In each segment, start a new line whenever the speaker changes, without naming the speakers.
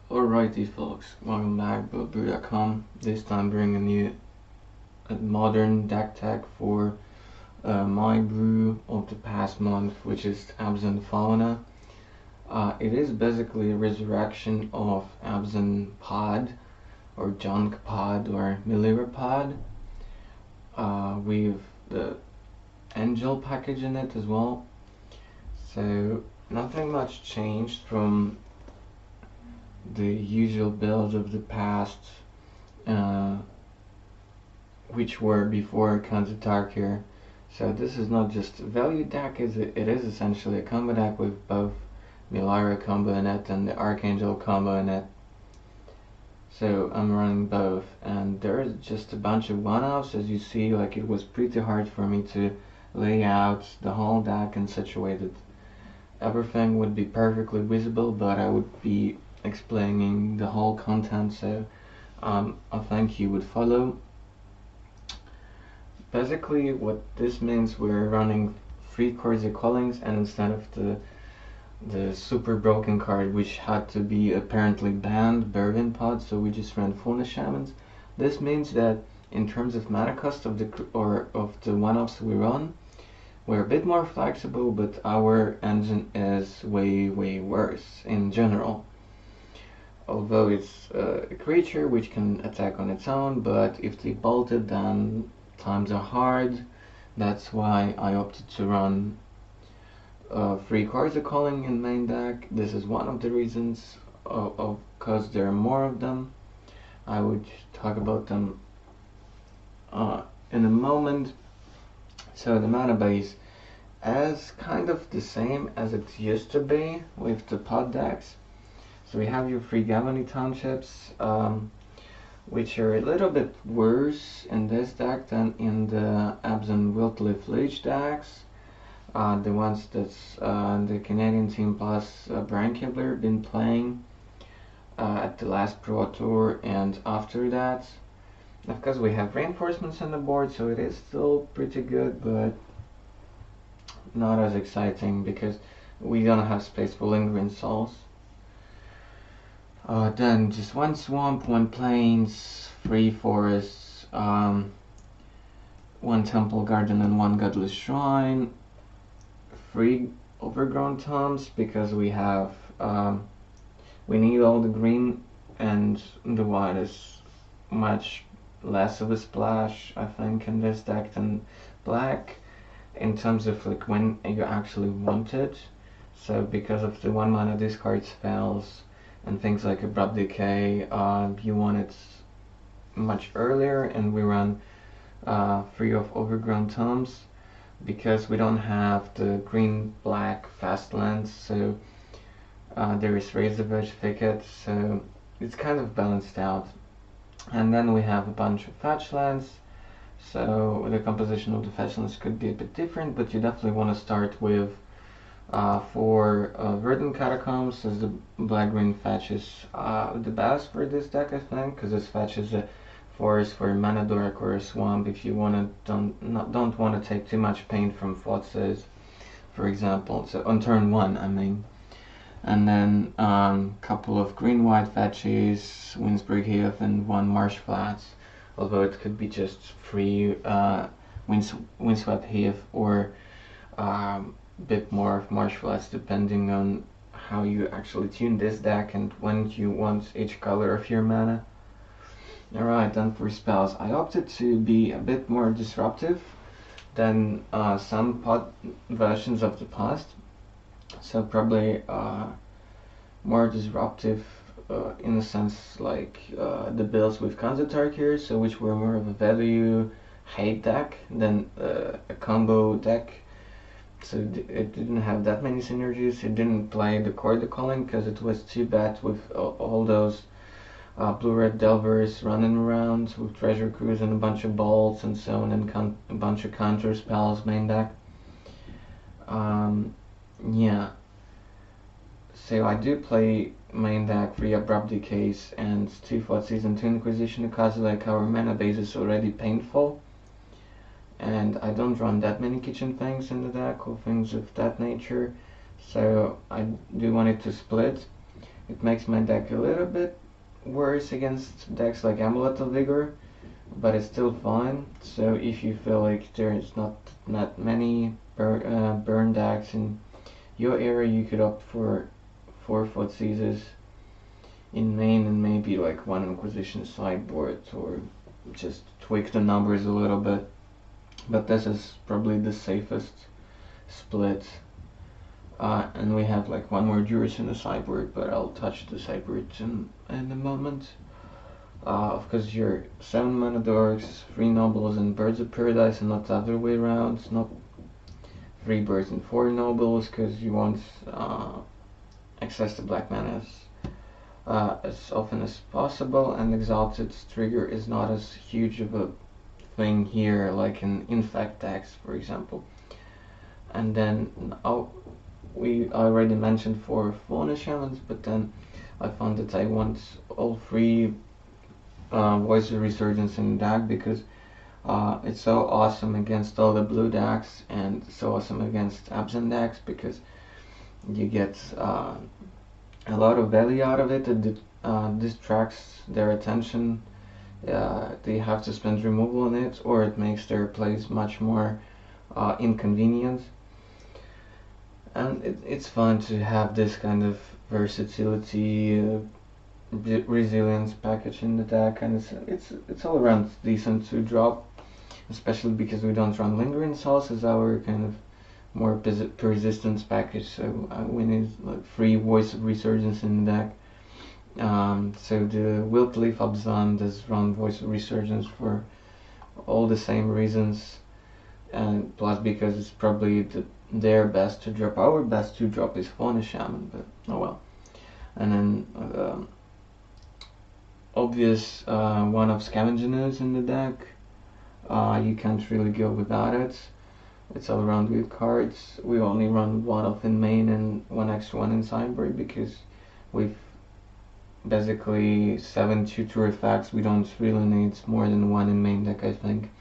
Alrighty folks, welcome back to Brew.com. This time bringing you a modern deck tag for my brew of the past month, which is Abzan Fauna. It is basically a resurrection of Abzan Pod, or Junk Pod, or Melira Pod, with the Angel package in it as well. So nothing much changed from the usual builds of the past, which were before Kozilek here. So this is not just a value deck, it is essentially a combo deck with both Melira combo in it and the Archangel combo in it. So I'm running both, and there is just a bunch of one-offs. As you see, like, it was pretty hard for me to lay out the whole deck in such a way that everything would be perfectly visible, but I would be explaining the whole content, so I think you would follow. Basically what this means, we're running 3 Chord of Callings, and instead of the super broken card which had to be apparently banned, Birthing Pod, so we just ran Fauna Shamans. This means that in terms of mana cost of the one-offs we run, we're a bit more flexible, but our engine is way worse in general. Although it's a creature which can attack on its own, but if they bolt it, then times are hard. That's why I opted to run 3 Chord of Calling in main deck. This is one of the reasons, because there are more of them. I would talk about them in a moment. So the mana base is kind of the same as it used to be with the pod decks. So we have your 3 Gavony Townships, which are a little bit worse in this deck than in the Abzan Birthing decks. The ones that's the Canadian team plus Brian Kibler been playing at the last Pro Tour and after that. Of course we have reinforcements on the board, so it is still pretty good, but not as exciting because we don't have space for Lingering Souls. Then just 1 swamp, 1 plains, 3 forests, 1 temple garden and 1 Godless Shrine, 3 Overgrown Tombs because we have we need all the green, and the white is much less of a splash, I think, in this deck than black in terms of like when you actually want it. So because of the 1 mana discard spells and things like Abrupt Decay, you want it much earlier, and we run 3 of Overgrown Tombs because we don't have the green-black fast lands, so there is Razorverge Thicket, so it's kind of balanced out. And then we have a bunch of fetch lands, so the composition of the fetch lands could be a bit different, but you definitely want to start with 4 Verdant Catacombs, as the black-green fetch is the best for this deck, I think, because this fetch is a forest for a mana dork or a swamp if you don't want to take too much pain from Thoughtseize, for example. So on turn 1, I mean. And then couple of green-white fetches, Windsweapt Heath and 1 Marsh Flats, although it could be just 3 Windswept Heath or bit more of Marsh Flats, depending on how you actually tune this deck and when you want each color of your mana. Alright, then for spells, I opted to be a bit more disruptive than some pod versions of the past. So probably more disruptive in a sense like the builds with Kozilek here, so which were more of a value hate deck than a combo deck. So it didn't have that many synergies. It didn't play the Chord of Calling because it was too bad with all those blue-red delvers running around with treasure cruise and a bunch of bolts and so on, and a bunch of counter spells main deck. Yeah. So I do play main deck 3 Abrupt Decays and 2 Thoughtseize and 2 Inquisition of Kozilek. Our mana base is already painful, and I don't run that many Kitchen Finks in the deck or things of that nature, so I do want it to split. it makes my deck a little bit worse against decks like Amulet of Vigor, but it's still fine. So if you feel like there's not many burn decks in your area, you could opt for 4 Thoughtseizes in main and maybe like 1 Inquisition sideboard, or just tweak the numbers a little bit. But this is probably the safest split. And we have like 1 more Juris in the sideboard, but I'll touch the sideboards in a moment. Of course, your 7 mana dorks, 3 nobles and birds of paradise, and not the other way around. It's not 3 birds and 4 nobles, because you want access to black mana as often as possible, and Exalted's trigger is not as huge of a thing here like in Infect decks, for example. And then we already mentioned 4 Fauna Shamans, but then I found that I want all 3 Voice of Resurgence in the deck, because it's so awesome against all the blue decks and so awesome against Abzan decks, because you get a lot of value out of it. It distracts their attention. They have to spend removal on it, or it makes their plays much more inconvenient. And it's fun to have this kind of versatility, resilience package in the deck, and it's all around decent to drop, especially because we don't run Lingering Souls as our kind of more persistence package, so we need like 3 Voice of Resurgence in the deck. So the Wilt Leaf Abzan does run Voice of Resurgence for all the same reasons, and plus because it's probably their best to drop. Our best to drop is Fauna Shaman, but oh well. And then obvious one of Scavenging Ooze in the deck. You can't really go without it. It's all around with cards. We only run 1 off in main and 1 extra 1 in sideboard, because we've basically 7 tutor effects. We don't really need more than 1 in main deck, I think.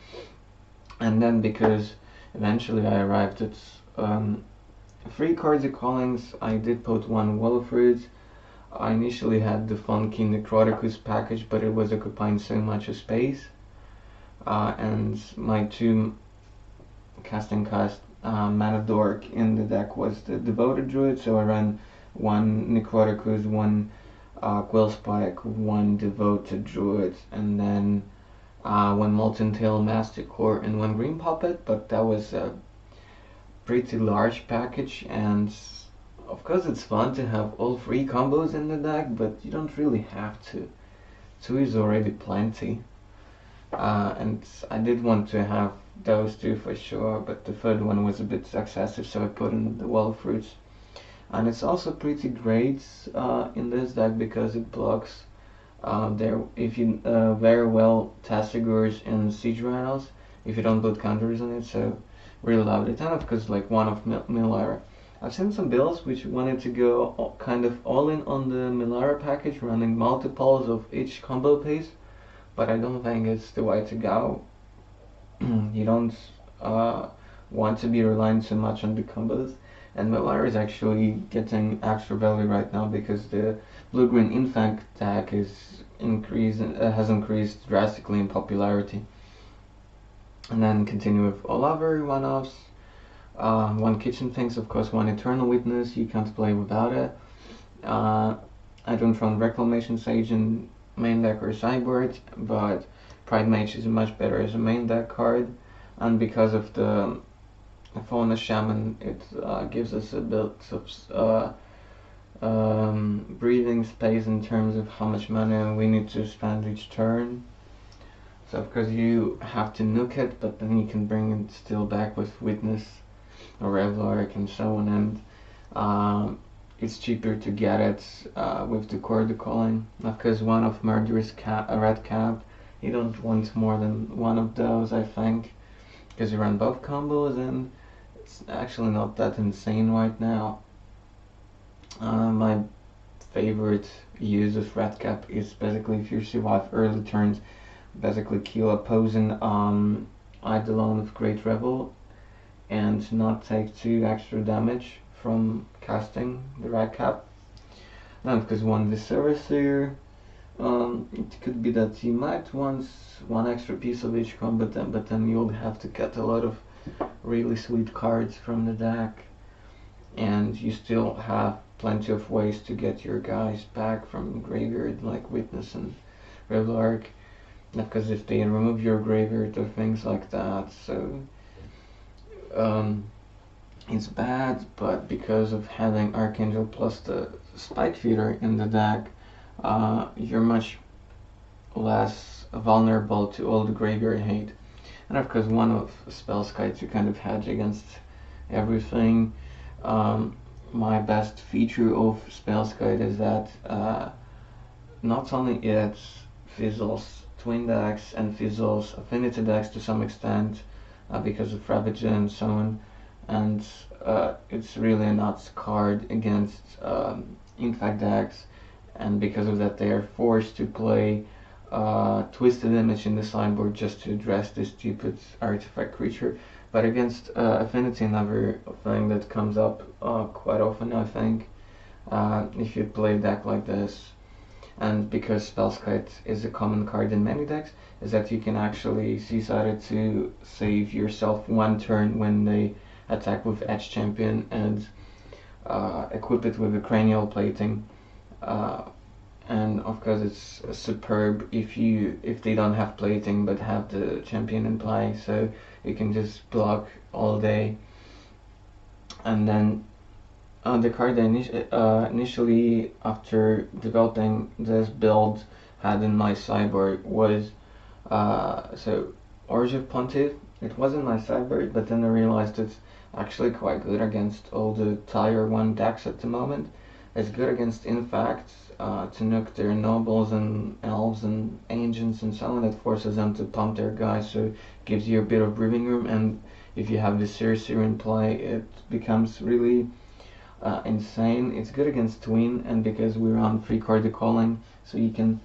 And then because eventually I arrived at 3 Chords of Callings, I did put 1 Wall of Roots. I initially had the funky Necroticus package, but it was occupying so much space. And my 2 casting cost mana dork in the deck was the Devoted Druid, so I ran 1 Necroticus, 1 Quill Spike, 1 Devoted Druid, and then 1 Molten Tail Masticore and 1 Green Puppet. But that was a pretty large package, and of course it's fun to have all 3 combos in the deck, but you don't really have to. 2 is already plenty. And I did want to have those 2 for sure, but the third one was a bit excessive, so I put in the Wall of Fruits. And it's also pretty great in this deck, because it blocks if you very well Tassigurs and Siege Rhinos, if you don't put counters on it, so really love it. And of course, like 1 of Melira. I've seen some builds which wanted to go kind of all in on the Melira package, running multiples of each combo piece, but I don't think it's the way to go. You don't want to be relying so much on the combos, and Melira is actually getting extra value right now, because the blue-green Infect deck has increased drastically in popularity. And then continue with all other one-offs. 1 Kitchen Finks, of course, 1 Eternal Witness, you can't play without it. I don't run Reclamation Sage in main deck or sideboard, but Pridemage is much better as a main deck card, and because of the Fauna Shaman, it gives us a bit of breathing space in terms of how much mana we need to spend each turn. So of course you have to nuke it, but then you can bring it still back with Witness or Revelark and so on, and it's cheaper to get it with the Chord of Calling. Of course, 1 of Murderous Redcap. You don't want more than 1 of those, I think, because you run both combos, and it's actually not that insane right now. My favorite use of Redcap is basically if you survive early turns, basically kill opposing Eidolon with Great Revel and not take 2 extra damage from casting the Redcap. Then because one Viscera Seer, it could be that you might want one extra piece of each combo, but then you'll have to cut a lot of really sweet cards from the deck, and you still have plenty of ways to get your guys back from the graveyard, like Witness and Revelark. Because if they remove your graveyard or things like that, so it's bad. But because of having Archangel plus the Spike Feeder in the deck, you're much less vulnerable to all the graveyard hate. And of course, one of Spellskite to kind of hedge against everything. My best feature of Spellskite is that not only it fizzles twin decks and fizzles affinity decks to some extent because of Ravage and so on, and it's really a nuts card against Infect decks, and because of that they are forced to play Twisted Image in the sideboard just to address this stupid artifact creature. But against Affinity, another thing that comes up quite often, I think, if you play a deck like this, and because Spellskite is a common card in many decks, is that you can actually seaside it to save yourself one turn when they attack with Edge Champion, and equip it with a Cranial Plating. And of course it's superb if they don't have plating but have the champion in play, so you can just block all day. And then the card I initially, after developing this build, had in my sideboard was so Orzhov Pontiff. It wasn't my sideboard, but then I realized it's actually quite good against all the tier 1 decks at the moment. It's good against Infects, to nuke their nobles and elves and ancients and so on. It forces them to pump their guys, so it gives you a bit of breathing room. And if you have Viscera Seer in play, it becomes really insane. It's good against Twin, and because we're on free Chord of Calling, so you can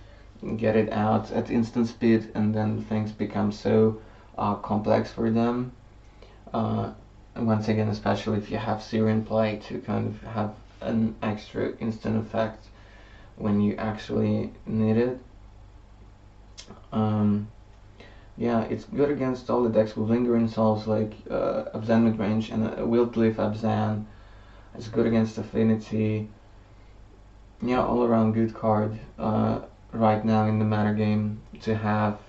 get it out at instant speed, and then things become so complex for them. And once again, especially if you have Seer in play, to kind of have an extra instant effect when you actually need it. Yeah, it's good against all the decks with Lingering Souls, like Abzan Midrange and Wild Leaf Abzan. It's good against Affinity. Yeah, all around good card right now in the metagame to have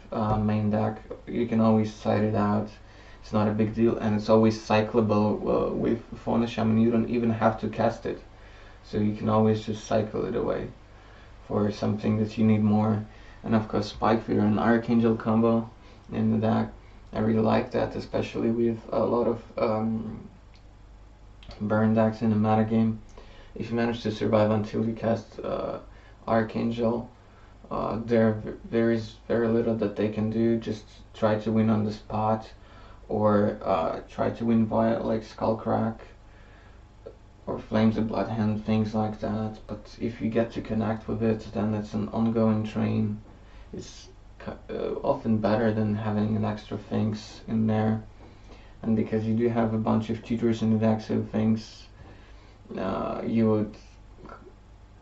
main deck. You can always side it out. It's not a big deal, and it's always cyclable with Fauna Shaman. You don't even have to cast it, so you can always just cycle it away for something that you need more. And of course, Spike Feeder and Archangel combo in the deck. I really like that, especially with a lot of burn decks in the metagame. If you manage to survive until you cast Archangel, there is very little that they can do. Just try to win on the spot, or try to win via like Skullcrack or Flames of Bloodhand, things like that. But if you get to connect with it, then it's an ongoing train. It's often better than having an extra Finks in there. And because you do have a bunch of tutors in the deck, so Finks, you would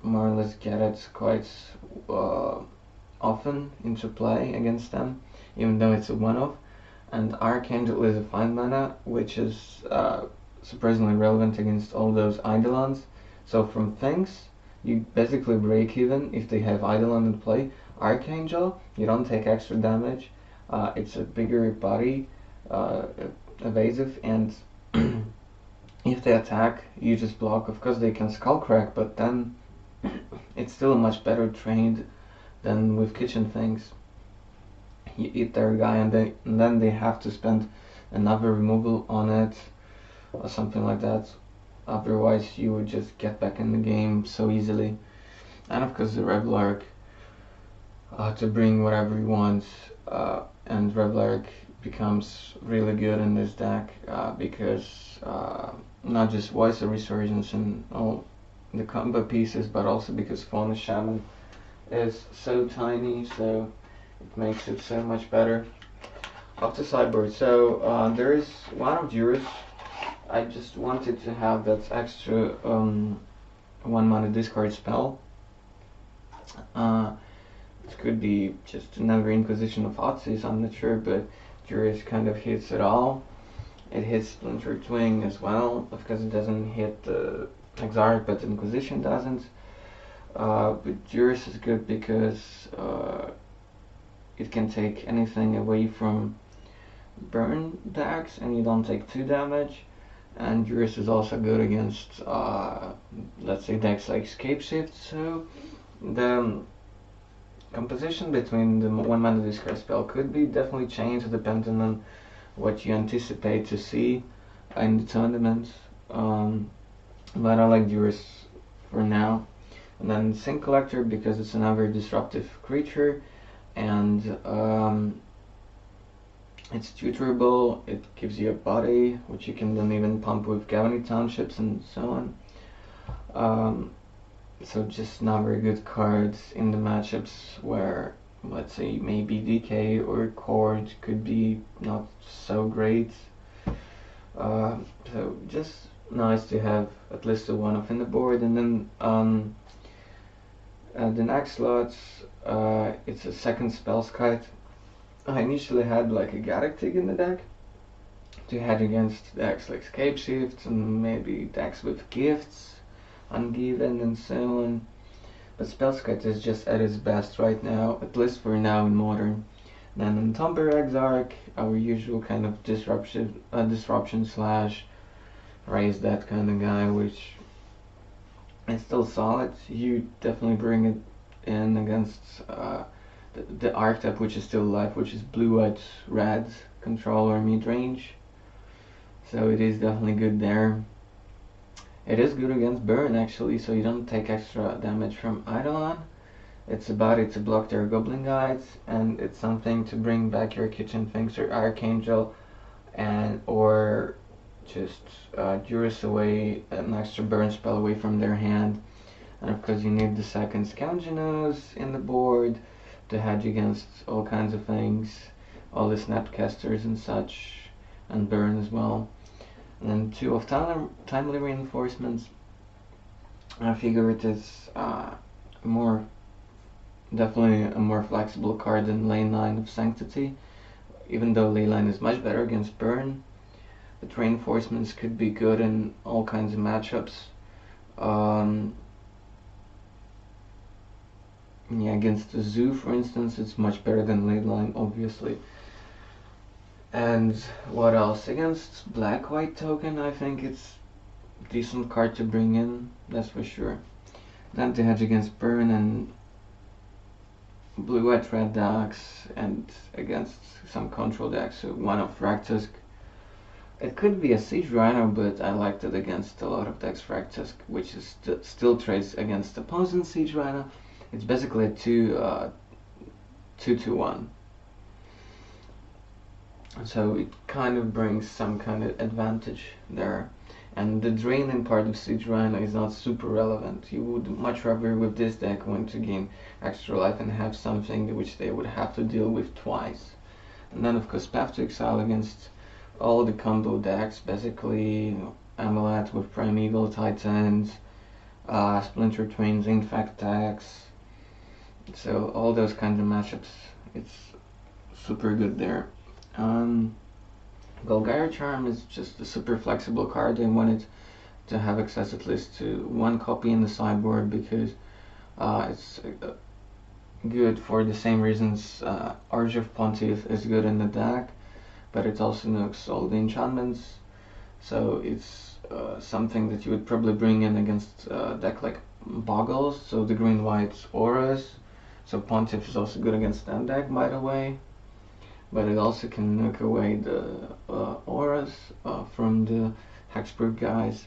more or less get it quite often into play against them, even though it's a one-off. And Archangel is a 5 mana, which is surprisingly relevant against all those Eidolons. So from Finks, you basically break even if they have Eidolon in play. Archangel, you don't take extra damage. It's a bigger body, evasive, and if they attack, you just block. Of course, they can Skullcrack, but then it's still a much better trained than with Kitchen Finks. You eat their guy, and then they have to spend another removal on it or something like that. Otherwise, you would just get back in the game so easily. And of course, the Revelark, to bring whatever you want, and Revelark becomes really good in this deck because not just Voice of Resurgence and all the combo pieces, but also because Fauna Shaman is so tiny, so it makes it so much better. Off the sideboard, so there is one of Juris. I just wanted to have that extra 1 mana discard spell, It could be just another Inquisition of Thoughteize, I'm not sure, but Juris kind of hits it all. It hits Splintered Twin as well, because it doesn't hit the Exarch, but Inquisition doesn't. But Juris is good because it can take anything away from burn decks, and you don't take 2 damage. And Juris is also good against, let's say, decks like Scapeshift. So the composition between the 1-mana discard spell could be definitely changed depending on what you anticipate to see in the tournament. But I like Juris for now. And then Sin Collector, because it's another disruptive creature, and it's tutorable. It gives you a body, which you can then even pump with Gavony Townships and so on. So just not very good cards in the matchups where, let's say, maybe Decay or Chord could be not so great. So just nice to have at least a 1-off in the board. And then the next slots, it's a second Spellskite. I initially had like a Galactic in the deck to head against decks like Scapeshift and maybe decks with gifts, Ungiven and so on. But Spellskite is just at its best right now, at least for now in Modern. Then Entomber Exarch, our usual kind of disruption slash raise that kind of guy, which is still solid. You definitely bring it in against the archetype, which is still alive, which is blue-white red controller mid-range. So it is definitely good there. It is good against burn actually, so you don't take extra damage from Eidolon. It's a body to block their goblin guides, and it's something to bring back your Kitchen Finks or Archangel, and or just Juris away, an extra burn spell away from their hand. And of course you need the second Scavenging Ooze in the board to hedge against all kinds of things, all the Snapcasters and such, and burn as well. And then 2 of Timely Reinforcements. I figure it is definitely a more flexible card than Lane Line of Sanctity, even though Ley Line is much better against burn. But Reinforcements could be good in all kinds of matchups. Yeah, against the Zoo, for instance, it's much better than Ley Line, obviously. And what else? Against Black-White Token, I think it's a decent card to bring in, that's for sure. Then to hedge against burn and blue-white red decks, and against some control decks, so 1 of Raktusk. It could be a Siege Rhino, but I liked it against a lot of decks Raktusk, which is still trades against opposing Siege Rhino. It's basically a 2-2-1. So it kind of brings some kind of advantage there. And the draining part of Siege Rhino is not super relevant. You would much rather with this deck want to gain extra life and have something which they would have to deal with twice. And then of course Path to Exile against all the combo decks, basically Amulet with Primeval Titans, Splinter Twins, Infect decks. So all those kinds of matchups, it's super good there. Golgari Charm is just a super flexible card. I wanted to have access at least to 1 copy in the sideboard because it's good for the same reasons Orzhov Pontiff is good in the deck, but it also nukes all the enchantments. So it's something that you would probably bring in against a deck like Boggles, so the green-white auras. So Pontiff is also good against that deck, by the way. But it also can nuke away the auras from the Hexproof guys.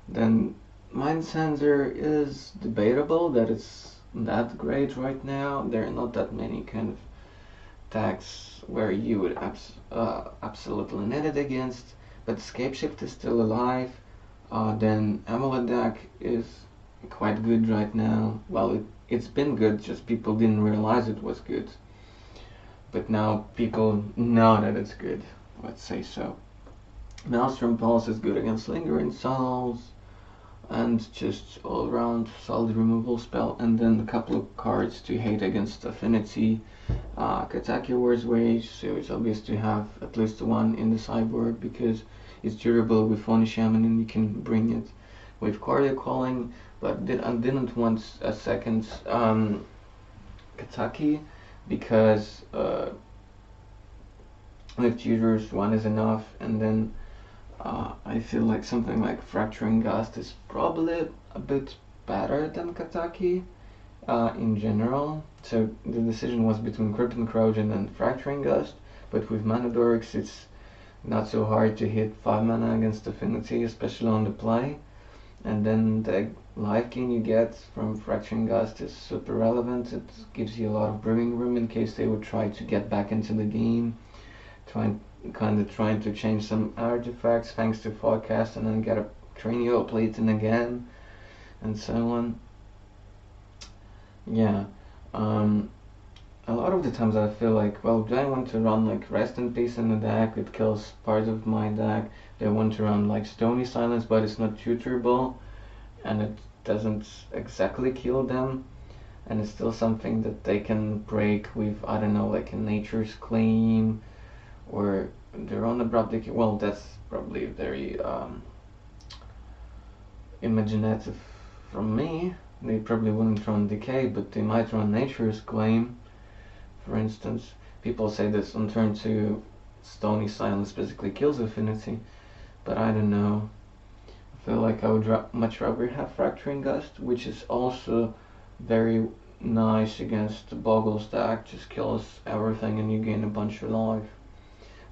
Then Mind Sensor is debatable that it's that great right now. There are not that many kind of decks where you would absolutely need it against. But Scapeshift is still alive. Then Amulet deck is quite good right now. Well, it's been good, just people didn't realize it was good. But now people know that it's good, let's say so. Maelstrom Pulse is good against Lingering Souls. and just all around solid removal spell, and then a couple of cards to hate against affinity. Kataki War's Wage, so it's obvious to have at least one in the sideboard because it's durable with Fauna Shaman and you can bring it with Chord of Calling, but I didn't want a second Kataki because with tutors one is enough, and then I feel like something like Fracturing Gust is probably a bit better than Kataki in general. So the decision was between Crypt Encroachment and Fracturing Gust, but with Mana Dorks it's not so hard to hit 5 mana against Affinity, especially on the play. And then the life gain you get from Fracturing Gust is super relevant. It gives you a lot of brewing room in case they would try to get back into the game, trying to change some artifacts thanks to Forecast, and then get a Cranial Plating again, and so on. Yeah, a lot of the times I feel like, well, do I want to run like Rest in Peace in the deck? It kills part of my deck. Do I want to run like Stony Silence, but it's not tutorable, and it doesn't exactly kill them, and it's still something that they can break with, I don't know, like a Nature's Claim, or they're on Abrupt Decay. Well, that's probably very imaginative from me. They probably wouldn't run Decay, but they might run Nature's Claim, for instance. People say this on turn 2, Stony Silence basically kills Affinity, but I don't know. I feel like I would much rather have Fracturing Gust, which is also very nice against the Boggle stack. Just kills everything and you gain a bunch of life.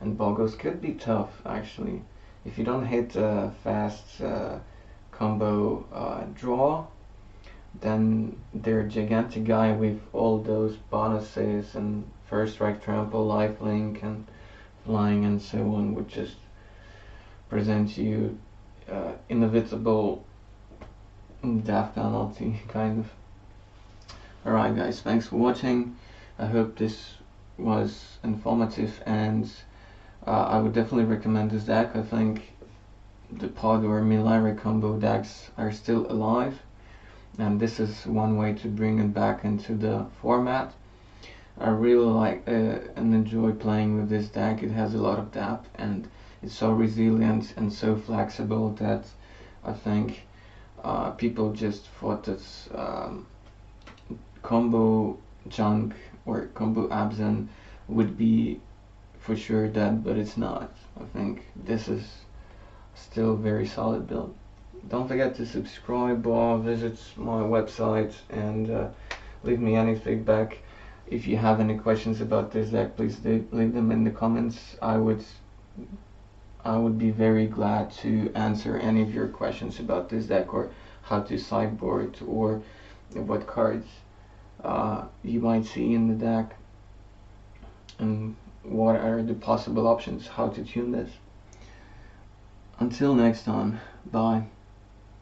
And Boggles could be tough, actually. If you don't hit a fast combo draw, then their gigantic guy with all those bonuses and first strike, trample, lifelink, and flying and so on would just present you inevitable death penalty, kind of. Alright guys, thanks for watching. I hope this was informative, and I would definitely recommend this deck. I think the Pod or Melira combo decks are still alive, and this is one way to bring it back into the format. I really like and enjoy playing with this deck. It has a lot of depth and it's so resilient and so flexible that I think people just thought that combo junk or combo Abzan would be for sure dead, but it's not. I think this is still a very solid build. Don't forget to subscribe or visit my website and leave me any feedback. If you have any questions about this deck, please leave them in the comments. I would be very glad to answer any of your questions about this deck, or how to sideboard, or what cards you might see in the deck, and what are the possible options, how to tune this. Until next time, bye.